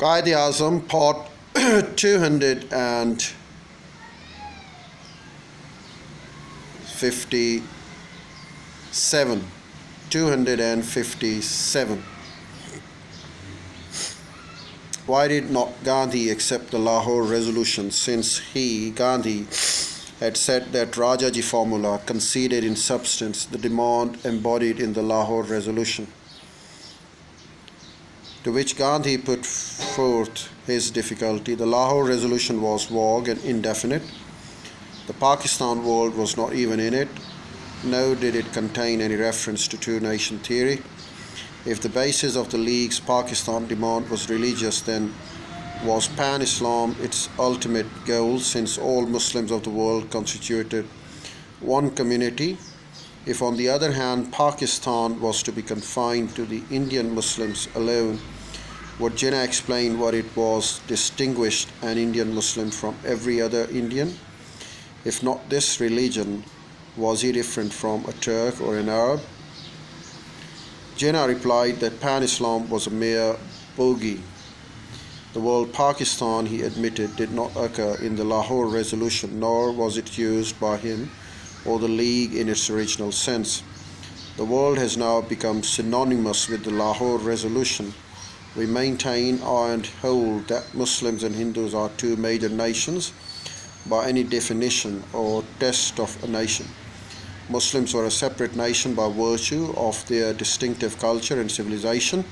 Quaid Azam, Part 257. 257. Why did not Gandhi accept the Lahore resolution, since he, Gandhi, had said that Rajaji formula conceded in substance the demand embodied in the Lahore resolution? To which Gandhi put forth his difficulty. The Lahore resolution was vague and indefinite. The Pakistan world was not even in it, nor did it contain any reference to two-nation theory. If the basis of the League's Pakistan demand was religious, then was Pan-Islam its ultimate goal, since all Muslims of the world constituted one community? If, on the other hand, Pakistan was to be confined to the Indian Muslims alone, would Jinnah explain what it was distinguished an Indian Muslim from every other Indian? If not this religion, was he different from a Turk or an Arab? Jinnah replied that Pan-Islam was a mere bogey. The word Pakistan, he admitted, did not occur in the Lahore resolution, nor was it used by him or the League in its original sense. The world has now become synonymous with the Lahore resolution. We maintain and hold that Muslims and Hindus are two major nations by any definition or test of a nation. Muslims were a separate nation by virtue of their distinctive culture and civilization,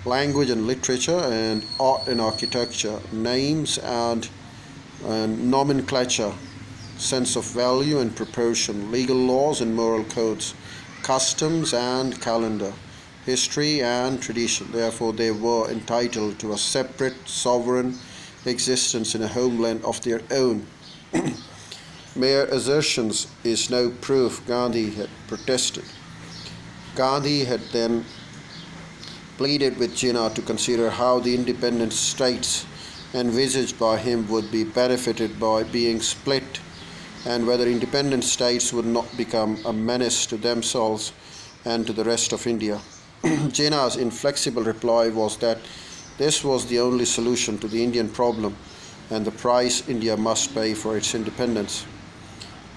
language and literature, and art and architecture, names and nomenclature, sense of value and proportion, legal laws and moral codes, customs and calendar, history and tradition. Therefore, they were entitled to a separate, sovereign existence in a homeland of their own. Mere assertions is no proof, Gandhi had protested. Gandhi had then pleaded with Jinnah to consider how the independent states envisaged by him would be benefited by being split, and whether independent states would not become a menace to themselves and to the rest of India. Jinnah's inflexible reply was that this was the only solution to the Indian problem and the price India must pay for its independence.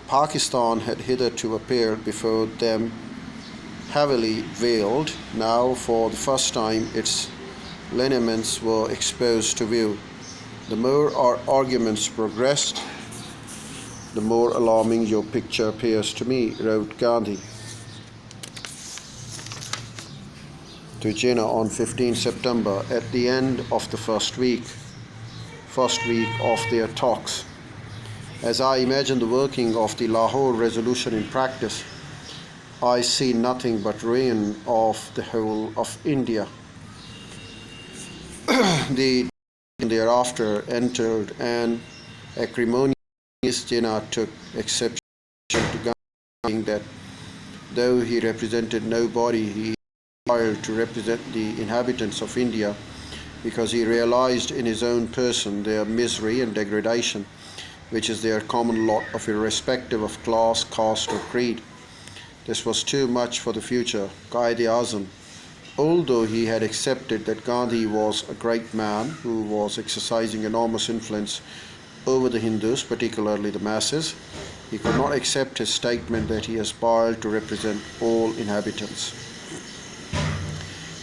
Pakistan had hitherto appeared before them heavily veiled. Now, for the first time, its lineaments were exposed to view. The more our arguments progressed, the more alarming your picture appears to me, wrote Gandhi to Jinnah on 15 September at the end of the first week of their talks. As I imagine the working of the Lahore resolution in practice, I see nothing but ruin of the whole of India. The thereafter entered an acrimonious. Jinnah took exception to Gandhi that though he represented nobody, he aspired to represent the inhabitants of India, because he realized in his own person their misery and degradation, which is their common lot of irrespective of class, caste, or creed. This was too much for the future Quaid Azam. Although he had accepted that Gandhi was a great man who was exercising enormous influence over the Hindus, particularly the masses, he could not accept his statement that he aspired to represent all inhabitants.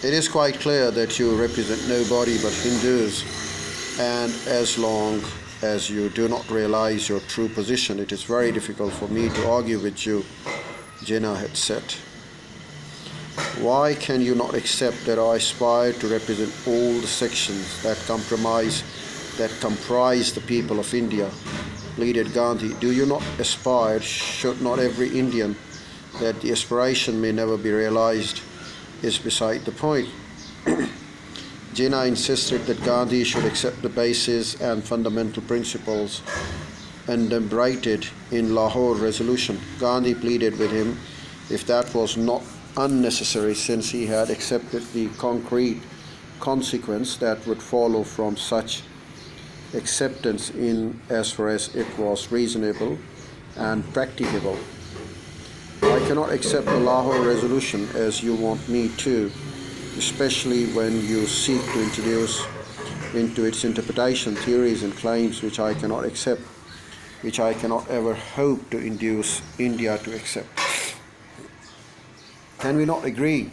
It is quite clear that you represent nobody but Hindus, and as long as you do not realize your true position, it is very difficult for me to argue with you, Jinnah had said. Why can you not accept that I aspire to represent all the sections that comprise the people of India? Pleaded Gandhi. Do you not aspire, should not every Indian, that the aspiration may never be realized is beside the point? Jinnah insisted that Gandhi should accept the basis and fundamental principles enumerated in Lahore resolution. Gandhi pleaded with him if that was not unnecessary, since he had accepted the concrete consequence that would follow from such acceptance in as far as it was reasonable and practicable. I cannot accept the Lahore resolution as you want me to, especially when you seek to introduce into its interpretation, theories, and claims which I cannot accept, which I cannot ever hope to induce India to accept. Can we not agree